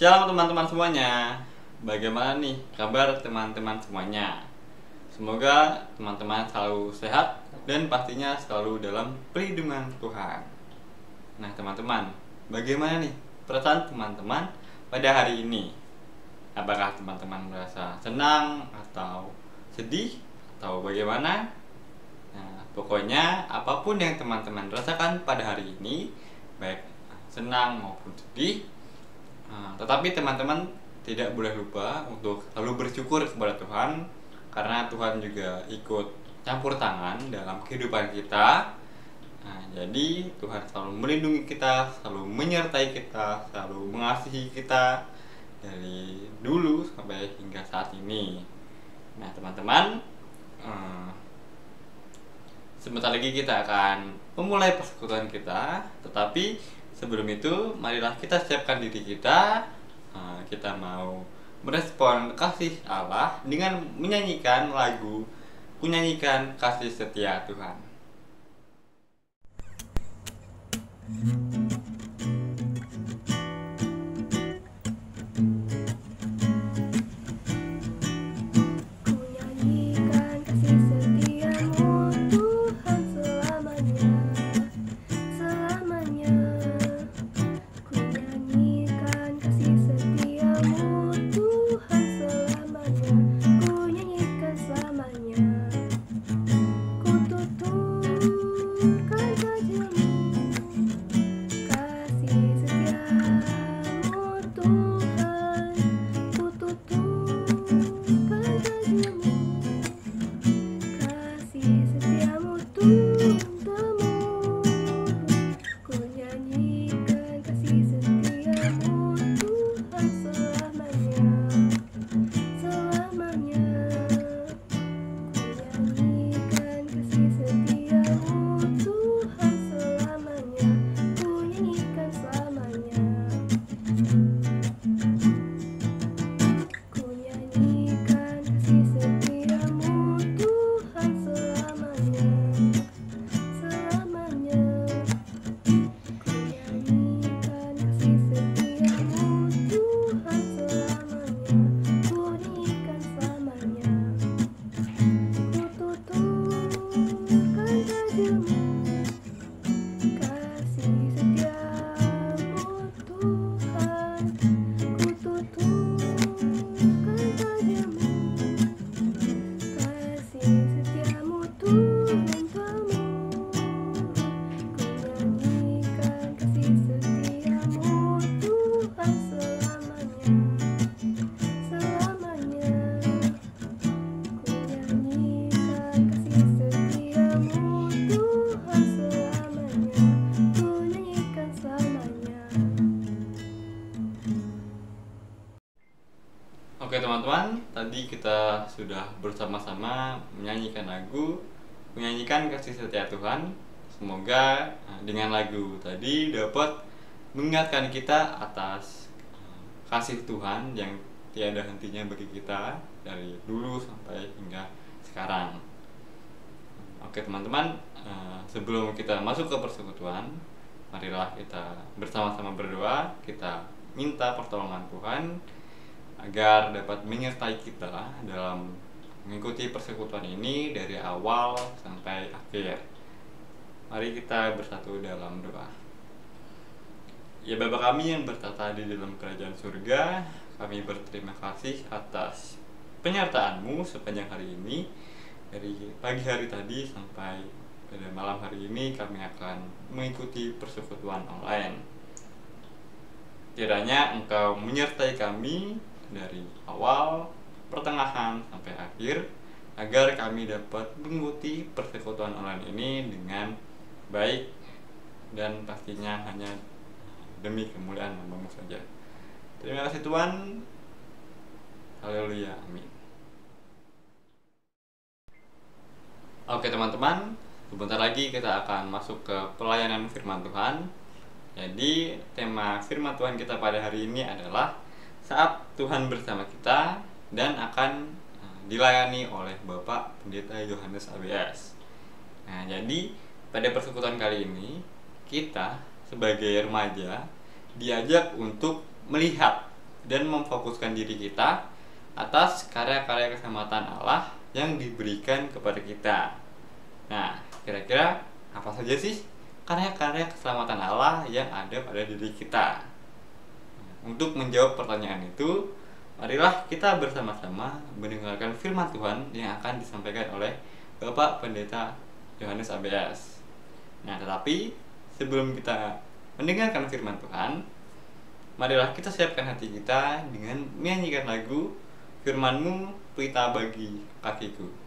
Shalom teman-teman semuanya. Bagaimana nih kabar teman-teman semuanya? Semoga teman-teman selalu sehat dan pastinya selalu dalam perlindungan Tuhan. Nah teman-teman, bagaimana nih perasaan teman-teman pada hari ini? Apakah teman-teman merasa senang atau sedih atau bagaimana? Nah, pokoknya apapun yang teman-teman rasakan pada hari ini, baik senang maupun sedih, tetapi teman-teman tidak boleh lupa untuk selalu bersyukur kepada Tuhan, karena Tuhan juga ikut campur tangan dalam kehidupan kita. Jadi Tuhan selalu melindungi kita, selalu menyertai kita, selalu mengasihi kita dari dulu sampai hingga saat ini. Nah teman-teman, sebentar lagi kita akan memulai persekutuan kita, tetapi sebelum itu marilah kita siapkan diri kita. Kita mau merespon kasih Allah dengan menyanyikan lagu Kunyanyikan Kasih Setia Tuhan. Oke teman-teman, tadi kita sudah bersama-sama menyanyikan lagu Menyanyikan Kasih Setia Tuhan. Semoga dengan lagu tadi dapat mengingatkan kita atas kasih Tuhan yang tiada hentinya bagi kita dari dulu sampai hingga sekarang. Oke teman-teman, sebelum kita masuk ke persekutuan, marilah kita bersama-sama berdoa. Kita minta pertolongan Tuhan agar dapat menyertai kita dalam mengikuti persekutuan ini dari awal sampai akhir. Mari kita bersatu dalam doa. Ya Bapa kami yang bertata di dalam kerajaan surga, kami berterima kasih atas penyertaan-Mu sepanjang hari ini. Dari pagi hari tadi sampai pada malam hari ini kami akan mengikuti persekutuan online. Kiranya Engkau menyertai kami dari awal, pertengahan, sampai akhir, agar kami dapat mengikuti persekutuan online ini dengan baik dan pastinya hanya demi kemuliaan nama-Mu saja. Terima kasih Tuhan. Haleluya, amin. Oke teman-teman, sebentar lagi kita akan masuk ke pelayanan firman Tuhan. Jadi tema firman Tuhan kita pada hari ini adalah Saat Tuhan bersama kita, dan akan dilayani oleh Bapak Pendeta Yohanes ABS. Nah, jadi pada persekutuan kali ini kita sebagai remaja diajak untuk melihat dan memfokuskan diri kita atas karya-karya keselamatan Allah yang diberikan kepada kita. Nah, kira-kira apa saja sih karya-karya keselamatan Allah yang ada pada diri kita? Untuk menjawab pertanyaan itu, marilah kita bersama-sama mendengarkan firman Tuhan yang akan disampaikan oleh Bapak Pendeta Yohanes ABS. Nah, tetapi sebelum kita mendengarkan firman Tuhan, marilah kita siapkan hati kita dengan menyanyikan lagu Firman-Mu Pelita Bagi Kakiku.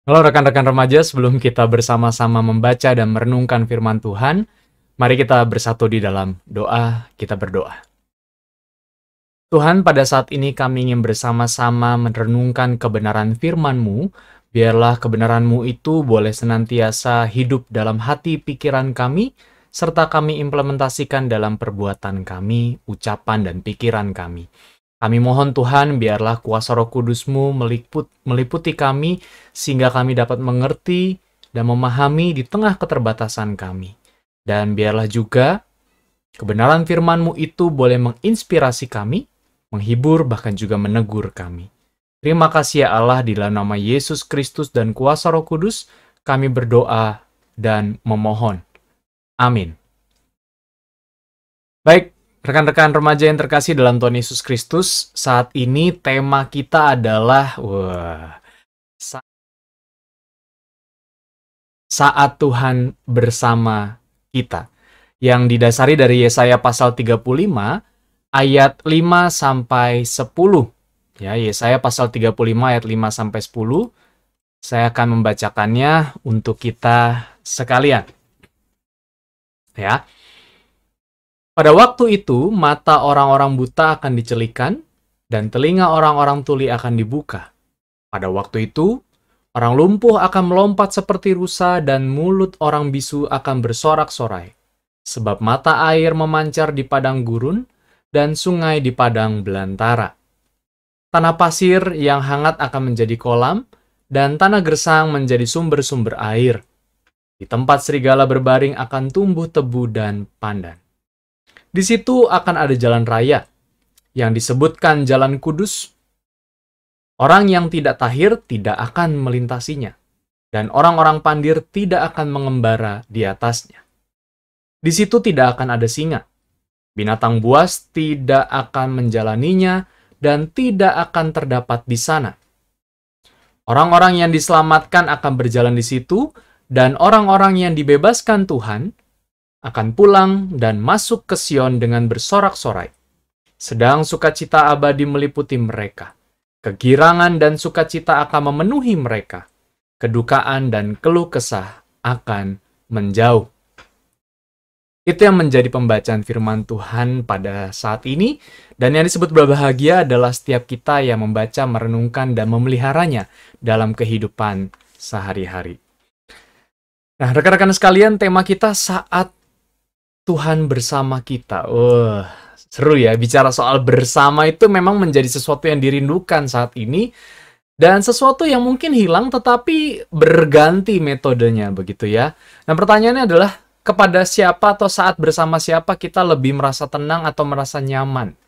Halo rekan-rekan remaja, sebelum kita bersama-sama membaca dan merenungkan firman Tuhan, mari kita bersatu di dalam doa, kita berdoa. Tuhan, pada saat ini kami ingin bersama-sama merenungkan kebenaran firman-Mu, biarlah kebenaran-Mu itu boleh senantiasa hidup dalam hati pikiran kami, serta kami implementasikan dalam perbuatan kami, ucapan dan pikiran kami. Kami mohon Tuhan, biarlah kuasa Roh Kudus-Mu meliputi kami, sehingga kami dapat mengerti dan memahami di tengah keterbatasan kami. Dan biarlah juga kebenaran firman-Mu itu boleh menginspirasi kami, menghibur, bahkan juga menegur kami. Terima kasih ya Allah, di dalam nama Yesus Kristus dan kuasa Roh Kudus, kami berdoa dan memohon. Amin. Baik, rekan-rekan remaja yang terkasih dalam Tuhan Yesus Kristus, saat ini tema kita adalah sa- saat Tuhan bersama kita. Yang didasari dari Yesaya pasal 35 ayat 5 sampai 10. Ya, Yesaya pasal 35 ayat 5 sampai 10. Saya akan membacakannya untuk kita sekalian. Ya. Pada waktu itu, mata orang-orang buta akan dicelikan, dan telinga orang-orang tuli akan dibuka. Pada waktu itu, orang lumpuh akan melompat seperti rusa, dan mulut orang bisu akan bersorak-sorai. Sebab mata air memancar di padang gurun, dan sungai di padang belantara. Tanah pasir yang hangat akan menjadi kolam, dan tanah gersang menjadi sumber-sumber air. Di tempat serigala berbaring akan tumbuh tebu dan pandan. Di situ akan ada jalan raya, yang disebutkan Jalan Kudus. Orang yang tidak tahir tidak akan melintasinya, dan orang-orang pandir tidak akan mengembara di atasnya. Di situ tidak akan ada singa. Binatang buas tidak akan menjalaninya, dan tidak akan terdapat di sana. Orang-orang yang diselamatkan akan berjalan di situ, dan orang-orang yang dibebaskan Tuhan akan pulang dan masuk ke Sion dengan bersorak-sorai. Sedang sukacita abadi meliputi mereka. Kegirangan dan sukacita akan memenuhi mereka. Kedukaan dan keluh kesah akan menjauh. Itu yang menjadi pembacaan firman Tuhan pada saat ini. Dan yang disebut berbahagia adalah setiap kita yang membaca, merenungkan, dan memeliharanya dalam kehidupan sehari-hari. Nah, rekan-rekan sekalian, tema kita saat Tuhan bersama kita. Seru ya, bicara soal bersama itu memang menjadi sesuatu yang dirindukan saat ini. Dan sesuatu yang mungkin hilang tetapi berganti metodenya, begitu ya. Nah, pertanyaannya adalah, kepada siapa atau saat bersama siapa kita lebih merasa tenang atau merasa nyaman?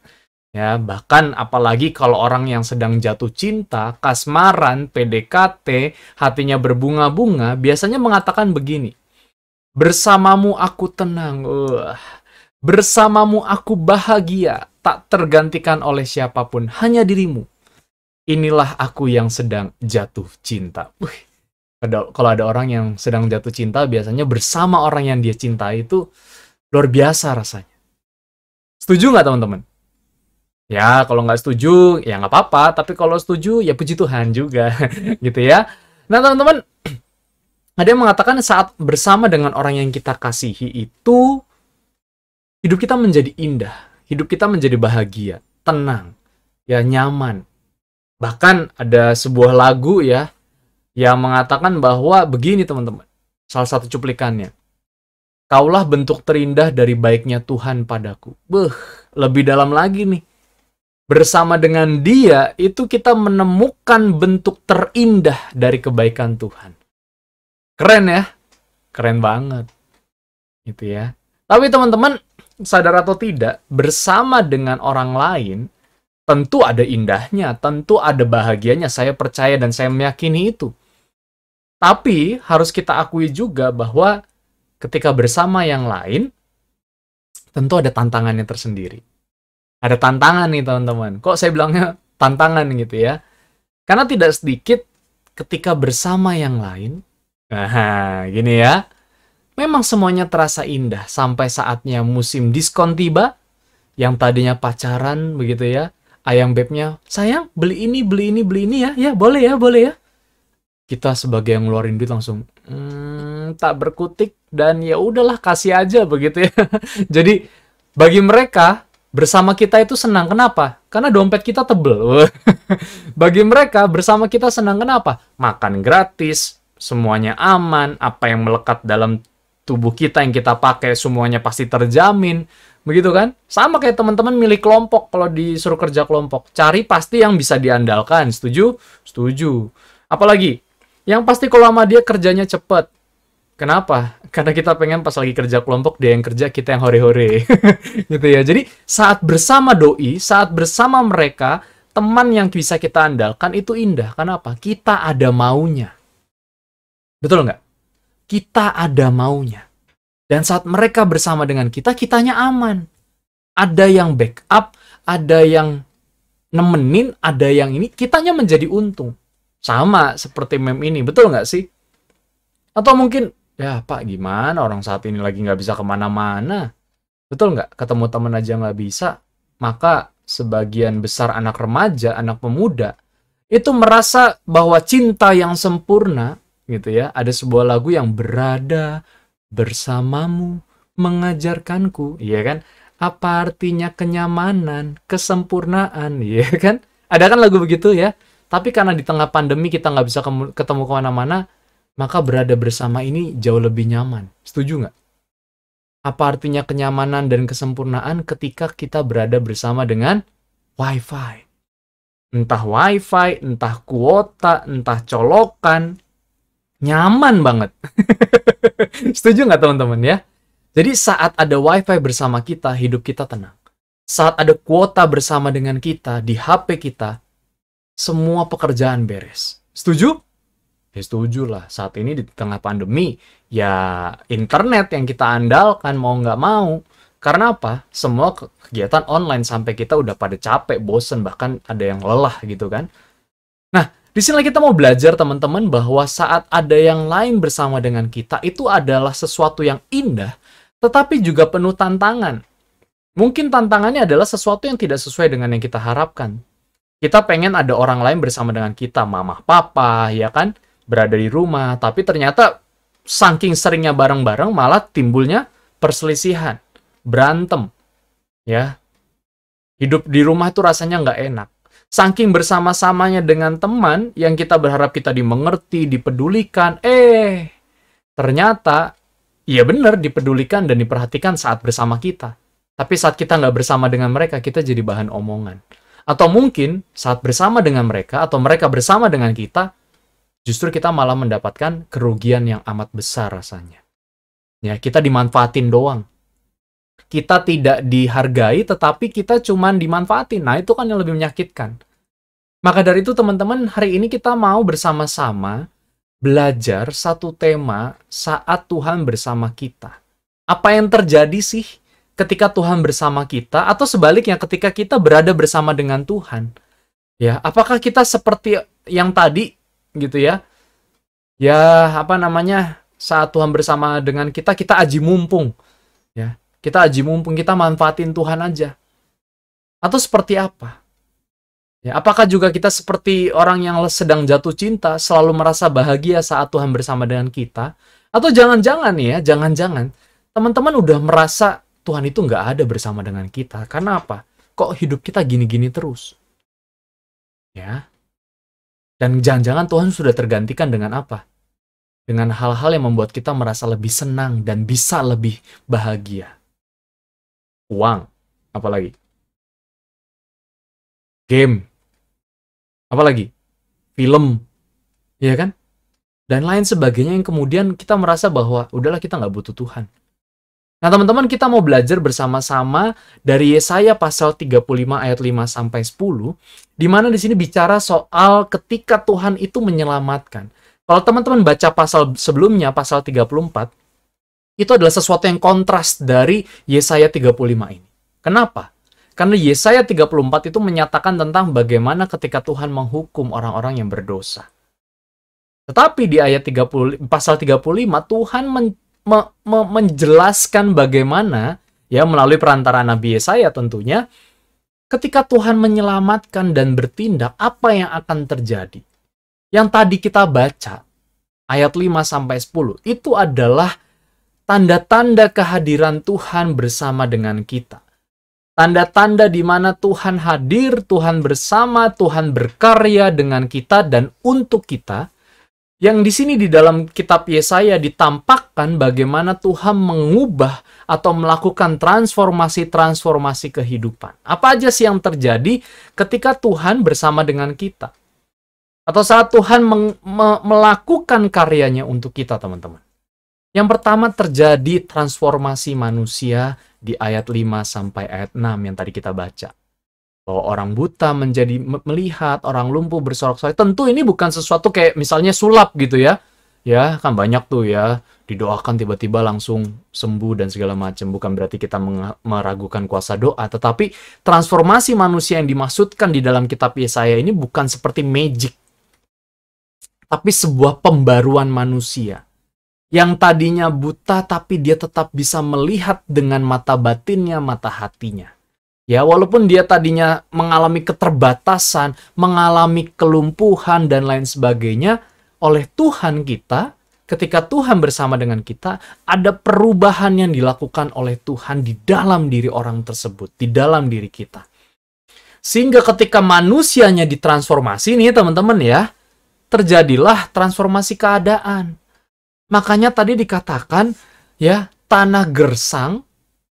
Ya, bahkan apalagi kalau orang yang sedang jatuh cinta, kasmaran, PDKT, hatinya berbunga-bunga, biasanya mengatakan begini, bersamamu aku tenang, bersamamu aku bahagia, tak tergantikan oleh siapapun, hanya dirimu. Inilah aku yang sedang jatuh cinta. Kalau ada orang yang sedang jatuh cinta, biasanya bersama orang yang dia cintai itu luar biasa rasanya. Setuju nggak teman-teman? Ya, kalau nggak setuju, ya nggak apa-apa. Tapi kalau setuju, ya puji Tuhan juga. Gitu ya. Nah teman-teman, ada yang mengatakan saat bersama dengan orang yang kita kasihi itu, hidup kita menjadi indah, hidup kita menjadi bahagia, tenang, ya nyaman. Bahkan ada sebuah lagu ya, yang mengatakan bahwa begini teman-teman, salah satu cuplikannya, kaulah bentuk terindah dari baiknya Tuhan padaku. Lebih dalam lagi nih. Bersama dengan dia, itu kita menemukan bentuk terindah dari kebaikan Tuhan. Keren ya? Keren banget. Gitu ya. Tapi teman-teman, sadar atau tidak, bersama dengan orang lain, tentu ada indahnya, tentu ada bahagianya. Saya percaya dan saya meyakini itu. Tapi, harus kita akui juga bahwa ketika bersama yang lain, tentu ada tantangannya tersendiri. Ada tantangan nih teman-teman. Kok saya bilangnya tantangan gitu ya? Karena tidak sedikit ketika bersama yang lain, nah, gini ya. Memang semuanya terasa indah sampai saatnya musim diskon tiba. Yang tadinya pacaran begitu ya. Ayang bebnya, sayang beli ini, beli ini, beli ini ya. Ya boleh ya, boleh ya. Kita sebagai yang ngeluarin duit langsung tak berkutik dan ya udahlah kasih aja begitu ya. Jadi bagi mereka bersama kita itu senang. Kenapa? Karena dompet kita tebel. Bagi mereka bersama kita senang. Kenapa? Makan gratis, semuanya aman, apa yang melekat dalam tubuh kita yang kita pakai semuanya pasti terjamin. Begitu kan? Sama kayak teman-teman milih kelompok kalau disuruh kerja kelompok. Cari pasti yang bisa diandalkan. Setuju? Setuju. Apalagi? Yang pasti kalau sama dia kerjanya cepet. Kenapa? Karena kita pengen pas lagi kerja kelompok, dia yang kerja, kita yang hore-hore. Gitu ya. Jadi saat bersama doi, saat bersama mereka, teman yang bisa kita andalkan itu indah. Kenapa? Kita ada maunya. Betul nggak? Kita ada maunya. Dan saat mereka bersama dengan kita, kitanya aman. Ada yang backup, ada yang nemenin, ada yang ini, kitanya menjadi untung. Sama seperti meme ini, betul nggak sih? Atau mungkin, ya Pak gimana orang saat ini lagi nggak bisa kemana-mana. Betul nggak? Ketemu teman aja nggak bisa. Maka sebagian besar anak remaja, anak pemuda, itu merasa bahwa cinta yang sempurna, gitu ya, ada sebuah lagu yang berada bersamamu, mengajarkanku, iya kan? Apa artinya kenyamanan, kesempurnaan, iya kan? Ada kan lagu begitu ya? Tapi karena di tengah pandemi kita nggak bisa ketemu kemana-mana, maka berada bersama ini jauh lebih nyaman. Setuju nggak? Apa artinya kenyamanan dan kesempurnaan ketika kita berada bersama dengan WiFi? Entah WiFi, entah kuota, entah colokan, nyaman banget. Setuju nggak teman-teman ya? Jadi saat ada WiFi bersama kita, hidup kita tenang. Saat ada kuota bersama dengan kita di HP kita, semua pekerjaan beres. Setuju? Ya setuju lah. Saat ini di tengah pandemi, ya internet yang kita andalkan mau nggak mau. Karena apa? Semua kegiatan online sampai kita udah pada capek, bosen, bahkan ada yang lelah gitu kan. Nah, di sini kita mau belajar teman-teman bahwa saat ada yang lain bersama dengan kita, itu adalah sesuatu yang indah, tetapi juga penuh tantangan. Mungkin tantangannya adalah sesuatu yang tidak sesuai dengan yang kita harapkan. Kita pengen ada orang lain bersama dengan kita, mama, papa, ya kan? Berada di rumah, tapi ternyata saking seringnya bareng-bareng malah timbulnya perselisihan, berantem, ya. Hidup di rumah itu rasanya nggak enak. Saking bersama-samanya dengan teman yang kita berharap kita dimengerti, dipedulikan, ternyata iya benar dipedulikan dan diperhatikan saat bersama kita. Tapi saat kita nggak bersama dengan mereka, kita jadi bahan omongan. Atau mungkin saat bersama dengan mereka, atau mereka bersama dengan kita, justru kita malah mendapatkan kerugian yang amat besar rasanya. Ya, kita dimanfaatin doang. Kita tidak dihargai, tetapi kita cuman dimanfaatin. Nah, itu kan yang lebih menyakitkan. Maka dari itu, teman-teman, hari ini kita mau bersama-sama belajar satu tema saat Tuhan bersama kita. Apa yang terjadi sih ketika Tuhan bersama kita, atau sebaliknya ketika kita berada bersama dengan Tuhan? Ya, apakah kita seperti yang tadi gitu ya? Ya, apa namanya? Saat Tuhan bersama dengan kita, kita aji mumpung. Ya, kita aji mumpung, kita manfaatin Tuhan aja. Atau seperti apa? Ya, apakah juga kita seperti orang yang sedang jatuh cinta, selalu merasa bahagia saat Tuhan bersama dengan kita? Atau jangan-jangan ya, jangan-jangan teman-teman udah merasa Tuhan itu nggak ada bersama dengan kita. Karena apa? Kok hidup kita gini-gini terus? Ya. Dan jangan-jangan Tuhan sudah tergantikan dengan apa? Dengan hal-hal yang membuat kita merasa lebih senang dan bisa lebih bahagia. Uang, apalagi? Game, apalagi? Film, ya kan? Dan lain sebagainya yang kemudian kita merasa bahwa udahlah kita nggak butuh Tuhan. Nah teman-teman, kita mau belajar bersama-sama dari Yesaya pasal 35 ayat 5-10, di mana di sini bicara soal ketika Tuhan itu menyelamatkan. Kalau teman-teman baca pasal sebelumnya, pasal 34, itu adalah sesuatu yang kontras dari Yesaya 35 ini. Kenapa? Karena Yesaya 34 itu menyatakan tentang bagaimana ketika Tuhan menghukum orang-orang yang berdosa. Tetapi di ayat 30, pasal 35, Tuhan menjelaskan bagaimana, ya melalui perantara Nabi Yesaya tentunya, ketika Tuhan menyelamatkan dan bertindak, apa yang akan terjadi? Yang tadi kita baca, ayat 5-10, itu adalah tanda-tanda kehadiran Tuhan bersama dengan kita. Tanda-tanda di mana Tuhan hadir, Tuhan bersama, Tuhan berkarya dengan kita dan untuk kita. Yang di sini di dalam kitab Yesaya ditampakkan bagaimana Tuhan mengubah atau melakukan transformasi-transformasi kehidupan. Apa aja sih yang terjadi ketika Tuhan bersama dengan kita? Atau saat Tuhan melakukan karyanya untuk kita, teman-teman. Yang pertama terjadi transformasi manusia di ayat 5 sampai ayat 6 yang tadi kita baca. Bahwa orang buta menjadi melihat, orang lumpuh bersorak-sorai. Tentu ini bukan sesuatu kayak misalnya sulap gitu ya. Ya, kan banyak tuh ya, didoakan tiba-tiba langsung sembuh dan segala macam. Bukan berarti kita meragukan kuasa doa, tetapi transformasi manusia yang dimaksudkan di dalam kitab Yesaya ini bukan seperti magic, tapi sebuah pembaruan manusia. Yang tadinya buta, tapi dia tetap bisa melihat dengan mata batinnya, mata hatinya. Ya, walaupun dia tadinya mengalami keterbatasan, mengalami kelumpuhan, dan lain sebagainya, oleh Tuhan kita, ketika Tuhan bersama dengan kita, ada perubahan yang dilakukan oleh Tuhan di dalam diri orang tersebut, di dalam diri kita. Sehingga ketika manusianya ditransformasi nih teman-teman ya, terjadilah transformasi keadaan. Makanya tadi dikatakan ya, tanah gersang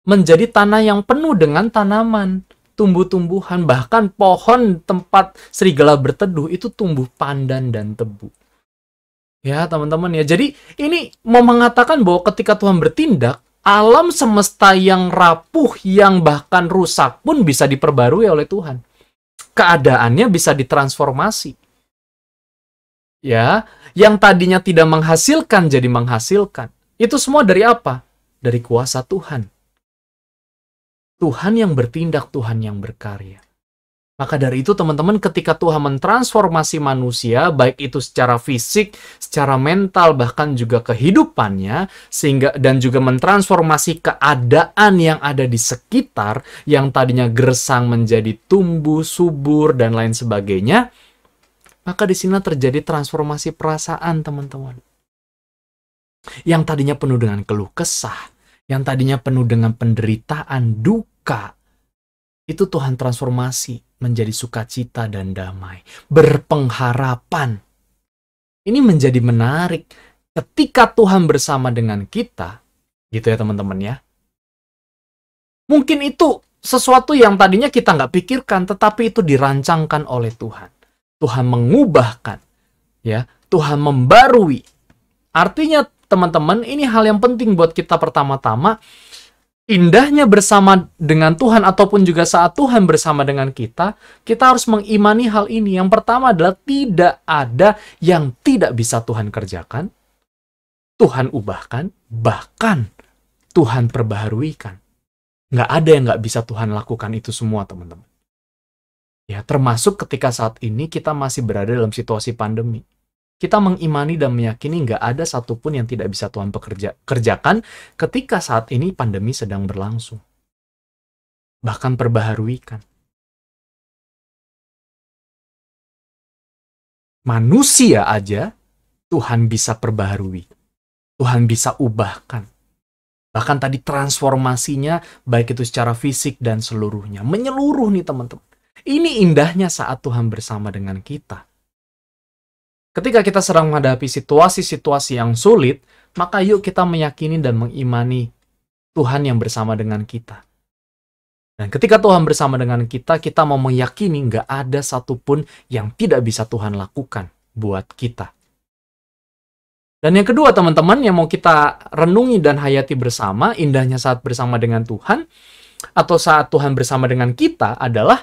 menjadi tanah yang penuh dengan tanaman, tumbuh-tumbuhan, bahkan pohon tempat serigala berteduh itu tumbuh pandan dan tebu. Ya teman-teman ya, jadi ini mau mengatakan bahwa ketika Tuhan bertindak, alam semesta yang rapuh, yang bahkan rusak pun bisa diperbarui oleh Tuhan. Keadaannya bisa ditransformasi. Ya, yang tadinya tidak menghasilkan jadi menghasilkan. Itu semua dari apa? Dari kuasa Tuhan. Tuhan yang bertindak, Tuhan yang berkarya. Maka dari itu teman-teman, ketika Tuhan mentransformasi manusia, baik itu secara fisik, secara mental, bahkan juga kehidupannya, sehingga dan juga mentransformasi keadaan yang ada di sekitar, yang tadinya gersang menjadi tumbuh, subur, dan lain sebagainya, maka di sini terjadi transformasi perasaan teman-teman. Yang tadinya penuh dengan keluh kesah, yang tadinya penuh dengan penderitaan, duka, itu Tuhan transformasi menjadi sukacita dan damai, berpengharapan. Ini menjadi menarik ketika Tuhan bersama dengan kita, gitu ya teman-teman ya. Mungkin itu sesuatu yang tadinya kita nggak pikirkan, tetapi itu dirancangkan oleh Tuhan. Tuhan mengubahkan, ya, Tuhan membarui. Artinya teman-teman, ini hal yang penting buat kita pertama-tama. Indahnya bersama dengan Tuhan ataupun juga saat Tuhan bersama dengan kita harus mengimani hal ini. Yang pertama adalah tidak ada yang tidak bisa Tuhan kerjakan, Tuhan ubahkan, bahkan Tuhan perbaharuikan. Nggak ada yang nggak bisa Tuhan lakukan itu semua, teman-teman. Ya, termasuk ketika saat ini kita masih berada dalam situasi pandemi. Kita mengimani dan meyakini nggak ada satupun yang tidak bisa Tuhan kerjakan ketika saat ini pandemi sedang berlangsung. Bahkan perbaharuikan. Manusia aja Tuhan bisa perbaharui. Tuhan bisa ubahkan. Bahkan tadi transformasinya baik itu secara fisik dan seluruhnya. Menyeluruh nih teman-teman. Ini indahnya saat Tuhan bersama dengan kita. Ketika kita sedang menghadapi situasi-situasi yang sulit, maka yuk kita meyakini dan mengimani Tuhan yang bersama dengan kita. Dan ketika Tuhan bersama dengan kita, kita mau meyakini nggak ada satupun yang tidak bisa Tuhan lakukan buat kita. Dan yang kedua teman-teman, yang mau kita renungi dan hayati bersama, indahnya saat bersama dengan Tuhan, atau saat Tuhan bersama dengan kita adalah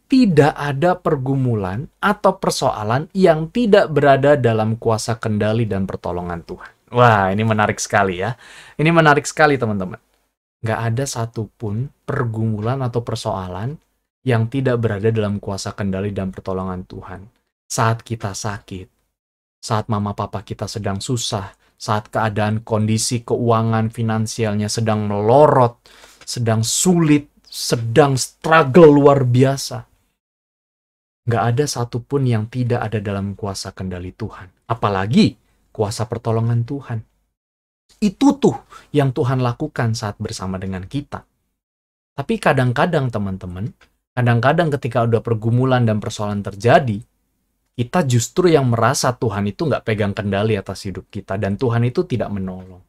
tidak ada pergumulan atau persoalan yang tidak berada dalam kuasa kendali dan pertolongan Tuhan. Wah, ini menarik sekali ya. Ini menarik sekali teman-teman. Nggak ada satupun pergumulan atau persoalan yang tidak berada dalam kuasa kendali dan pertolongan Tuhan. Saat kita sakit, saat mama papa kita sedang susah, saat keadaan kondisi keuangan finansialnya sedang melorot, sedang sulit, sedang struggle luar biasa. Nggak ada satupun yang tidak ada dalam kuasa kendali Tuhan. Apalagi kuasa pertolongan Tuhan. Itu tuh yang Tuhan lakukan saat bersama dengan kita. Tapi kadang-kadang teman-teman, kadang-kadang ketika udah pergumulan dan persoalan terjadi, kita justru yang merasa Tuhan itu nggak pegang kendali atas hidup kita. Dan Tuhan itu tidak menolong.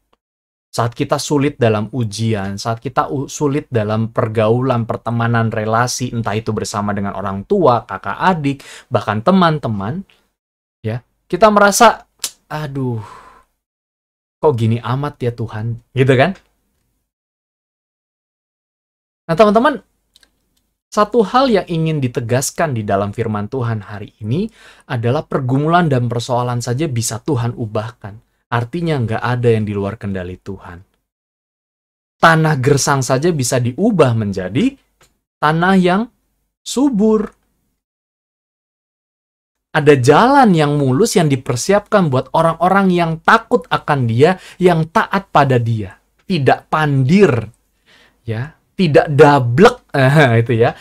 Saat kita sulit dalam ujian, saat kita sulit dalam pergaulan, pertemanan, relasi, entah itu bersama dengan orang tua, kakak adik, bahkan teman-teman, ya, kita merasa, aduh, kok gini amat ya Tuhan, gitu kan? Nah teman-teman, satu hal yang ingin ditegaskan di dalam firman Tuhan hari ini adalah pergumulan dan persoalan saja bisa Tuhan ubahkan. Artinya nggak ada yang di luar kendali Tuhan. Tanah gersang saja bisa diubah menjadi tanah yang subur. Ada jalan yang mulus yang dipersiapkan buat orang-orang yang takut akan Dia, yang taat pada Dia. Tidak pandir, ya, tidak dablek, itu ya.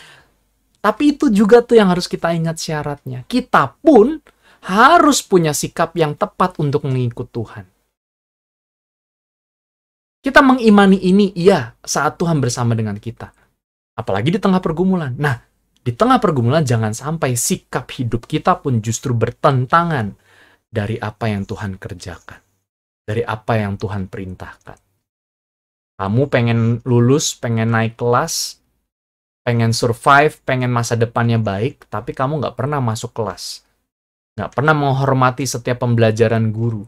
Tapi itu juga tuh yang harus kita ingat syaratnya. Kita pun harus punya sikap yang tepat untuk mengikut Tuhan. Kita mengimani ini, iya, saat Tuhan bersama dengan kita. Apalagi di tengah pergumulan. Nah, di tengah pergumulan jangan sampai sikap hidup kita pun justru bertentangan dari apa yang Tuhan kerjakan. Dari apa yang Tuhan perintahkan. Kamu pengen lulus, pengen naik kelas, pengen survive, pengen masa depannya baik, tapi kamu nggak pernah masuk kelas. Nggak pernah menghormati setiap pembelajaran guru.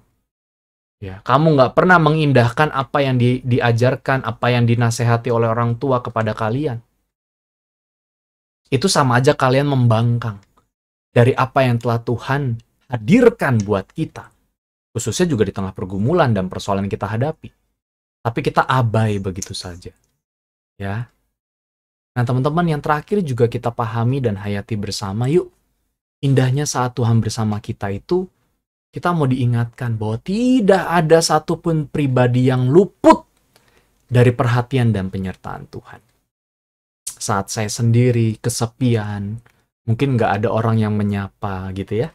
Ya, kamu nggak pernah mengindahkan apa yang diajarkan, apa yang dinasehati oleh orang tua kepada kalian. Itu sama aja kalian membangkang dari apa yang telah Tuhan hadirkan buat kita. Khususnya juga di tengah pergumulan dan persoalan yang kita hadapi. Tapi kita abai begitu saja. Ya. Nah, teman-teman, yang terakhir juga kita pahami dan hayati bersama, yuk. Indahnya saat Tuhan bersama kita itu, kita mau diingatkan bahwa tidak ada satupun pribadi yang luput dari perhatian dan penyertaan Tuhan. Saat saya sendiri, kesepian, mungkin nggak ada orang yang menyapa gitu ya.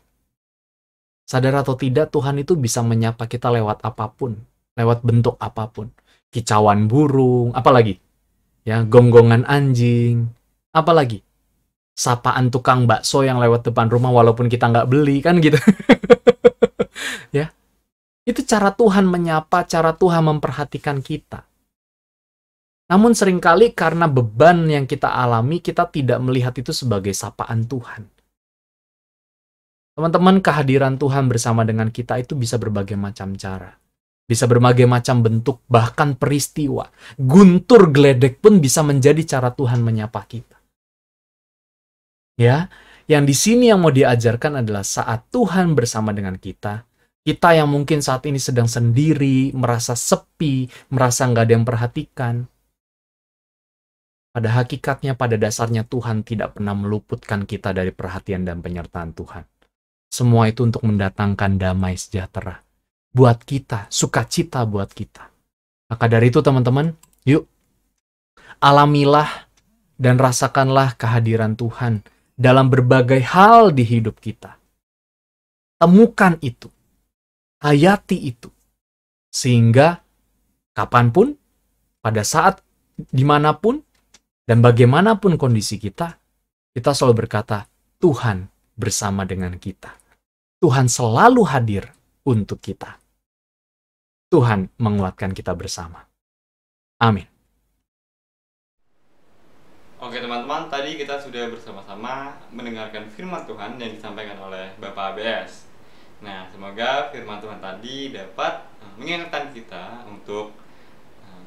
Sadar atau tidak, Tuhan itu bisa menyapa kita lewat apapun, lewat bentuk apapun. Kicauan burung, apalagi? Ya, gonggongan anjing, apalagi? Sapaan tukang bakso yang lewat depan rumah walaupun kita nggak beli, kan gitu. Ya, itu cara Tuhan menyapa, cara Tuhan memperhatikan kita. Namun seringkali karena beban yang kita alami, kita tidak melihat itu sebagai sapaan Tuhan. Teman-teman, kehadiran Tuhan bersama dengan kita itu bisa berbagai macam cara. Bisa berbagai macam bentuk, bahkan peristiwa. Guntur geledek pun bisa menjadi cara Tuhan menyapa kita. Ya, yang di sini yang mau diajarkan adalah saat Tuhan bersama dengan kita, kita yang mungkin saat ini sedang sendiri, merasa sepi, merasa nggak ada yang perhatikan. Pada hakikatnya, pada dasarnya Tuhan tidak pernah meluputkan kita dari perhatian dan penyertaan Tuhan. Semua itu untuk mendatangkan damai sejahtera buat kita, sukacita buat kita. Maka dari itu teman-teman, yuk alamilah dan rasakanlah kehadiran Tuhan dalam berbagai hal di hidup kita. Temukan itu, hayati itu, sehingga kapanpun, pada saat dimanapun, dan bagaimanapun kondisi kita, kita selalu berkata, Tuhan bersama dengan kita. Tuhan selalu hadir untuk kita. Tuhan menguatkan kita bersama. Amin. Oke teman-teman, tadi kita sudah bersama-sama mendengarkan firman Tuhan yang disampaikan oleh Bapak ABS. Nah, semoga firman Tuhan tadi dapat mengingatkan kita untuk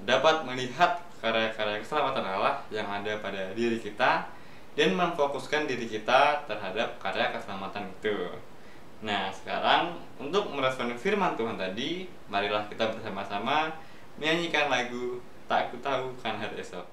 dapat melihat karya-karya keselamatan Allah yang ada pada diri kita dan memfokuskan diri kita terhadap karya keselamatan itu. Nah, sekarang untuk merespon firman Tuhan tadi, marilah kita bersama-sama menyanyikan lagu Tak Ku Tahu Kan Hari Esok.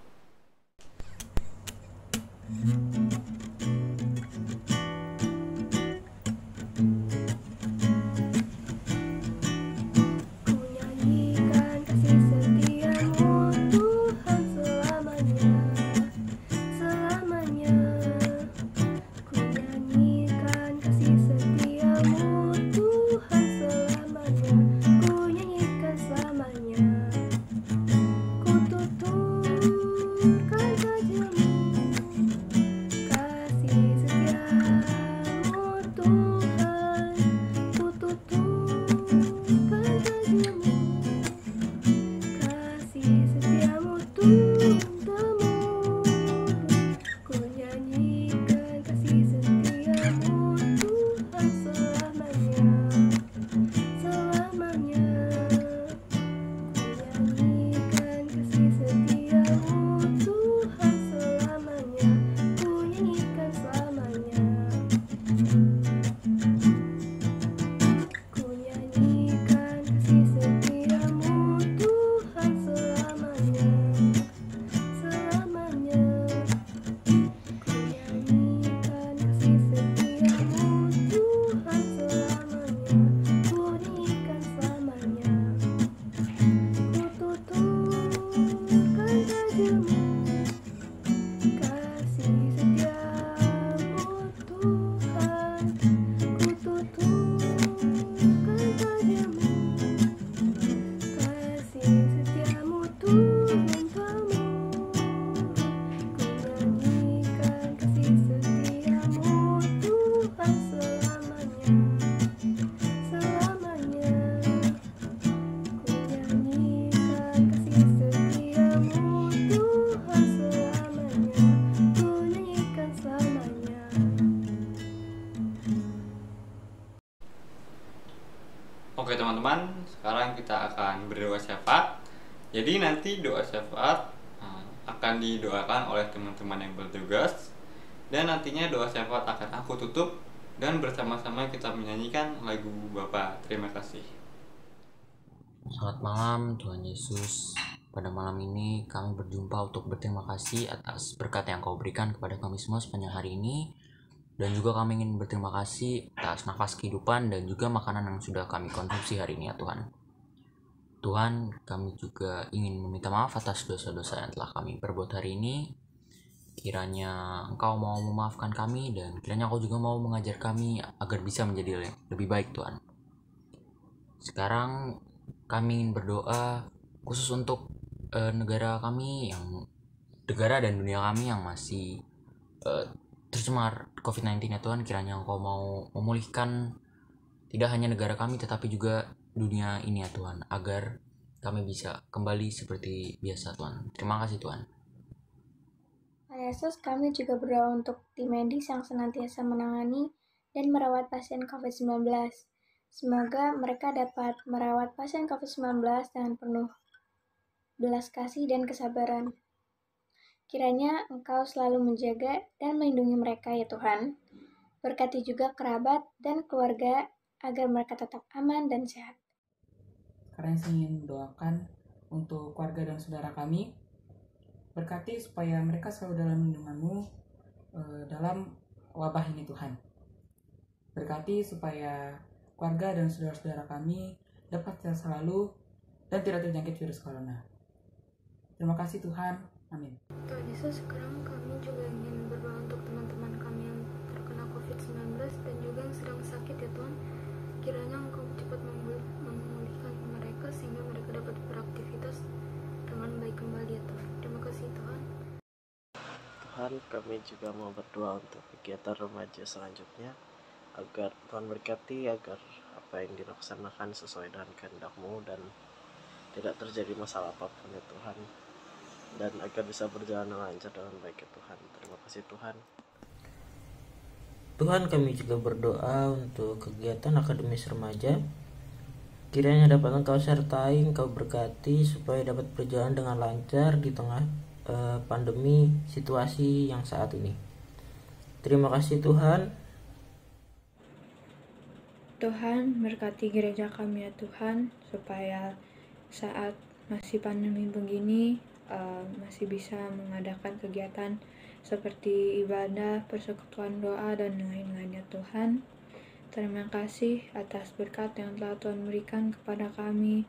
teman-teman, sekarang kita akan berdoa syafaat. Jadi nanti doa syafaat akan didoakan oleh teman-teman yang bertugas, dan nantinya doa syafaat akan aku tutup dan bersama-sama kita menyanyikan lagu Bapa Terima Kasih. Selamat malam Tuhan Yesus. Pada malam ini kami berjumpa untuk berterima kasih atas berkat yang Kau berikan kepada kami semua sepanjang hari ini. Dan juga kami ingin berterima kasih atas nafas kehidupan dan juga makanan yang sudah kami konsumsi hari ini ya Tuhan. Tuhan, kami juga ingin meminta maaf atas dosa-dosa yang telah kami perbuat hari ini. Kiranya Engkau mau memaafkan kami dan kiranya Engkau juga mau mengajar kami agar bisa menjadi lebih baik Tuhan. Sekarang kami ingin berdoa khusus untuk negara dan dunia kami yang masih tercemar COVID-19 ya Tuhan. Kiranya Engkau mau memulihkan tidak hanya negara kami tetapi juga dunia ini ya Tuhan, agar kami bisa kembali seperti biasa Tuhan. Terima kasih Tuhan. Pak Yesus, kami juga berdoa untuk tim medis yang senantiasa menangani dan merawat pasien COVID-19. Semoga mereka dapat merawat pasien COVID-19 dengan penuh belas kasih dan kesabaran. Kiranya Engkau selalu menjaga dan melindungi mereka ya Tuhan. Berkati juga kerabat dan keluarga agar mereka tetap aman dan sehat. Karena saya ingin mendoakan untuk keluarga dan saudara kami. Berkati supaya mereka selalu dalam lindungan-Mu dalam wabah ini Tuhan. Berkati supaya keluarga dan saudara-saudara kami dapat sehat selalu dan tidak terjangkit virus corona. Terima kasih Tuhan. Amin. Tuhan Yesus, sekarang kami juga ingin berdoa untuk teman-teman kami yang terkena COVID-19 dan juga yang sedang sakit ya Tuhan. Kiranya Engkau cepat memulihkan mereka sehingga mereka dapat beraktivitas dengan baik kembali ya Tuhan. Terima kasih Tuhan. Tuhan, kami juga mau berdoa untuk kegiatan remaja selanjutnya, agar Tuhan berkati, agar apa yang dilaksanakan sesuai dengan kehendak-Mu dan tidak terjadi masalah apapun ya Tuhan, dan agar bisa berjalan dengan lancar dengan baik ya Tuhan. Terima kasih Tuhan. Tuhan, kami juga berdoa untuk kegiatan akademis remaja. Kiranya dapat Engkau sertai, Engkau berkati supaya dapat berjalan dengan lancar di tengah pandemi situasi yang saat ini. Terima kasih Tuhan. Tuhan, berkati gereja kami ya Tuhan, supaya saat masih pandemi begini masih bisa mengadakan kegiatan seperti ibadah, persekutuan doa, dan lain-lainnya Tuhan. Terima kasih atas berkat yang telah Tuhan berikan kepada kami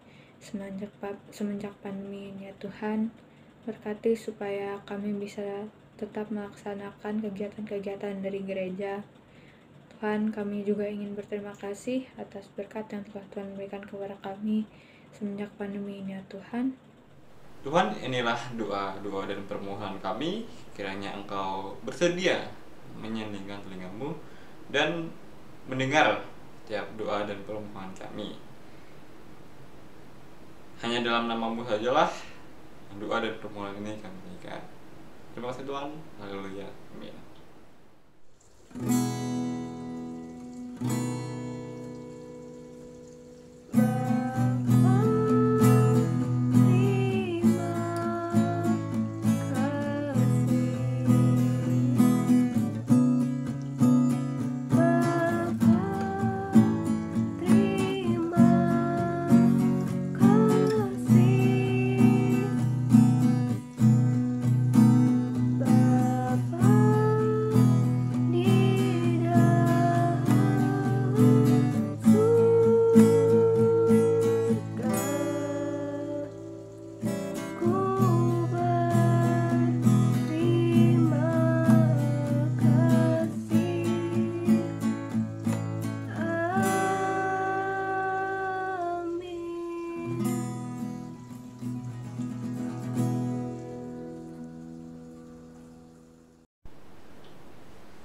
semenjak pandemi ini ya Tuhan. Berkati supaya kami bisa tetap melaksanakan kegiatan-kegiatan dari gereja. Tuhan, kami juga ingin berterima kasih atas berkat yang telah Tuhan berikan kepada kami semenjak pandemi ini ya Tuhan. Tuhan, inilah doa dan permohonan kami. Kiranya Engkau bersedia menyandingkan telinga-Mu dan mendengar tiap doa dan permohonan kami. Hanya dalam nama-Mu sajalah doa dan permohonan ini kami berikan. Terima kasih Tuhan. Haleluya. Amin.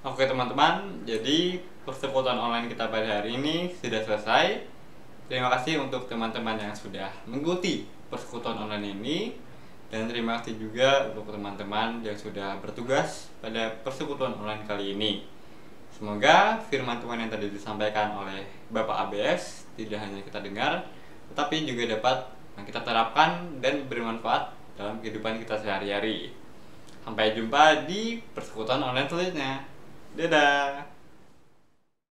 Oke teman-teman, jadi persekutuan online kita pada hari ini sudah selesai. Terima kasih untuk teman-teman yang sudah mengikuti persekutuan online ini, dan terima kasih juga untuk teman-teman yang sudah bertugas pada persekutuan online kali ini. Semoga firman Tuhan yang tadi disampaikan oleh Bapak ABS tidak hanya kita dengar, tetapi juga dapat kita terapkan dan bermanfaat dalam kehidupan kita sehari-hari. Sampai jumpa di persekutuan online selanjutnya. Dadah.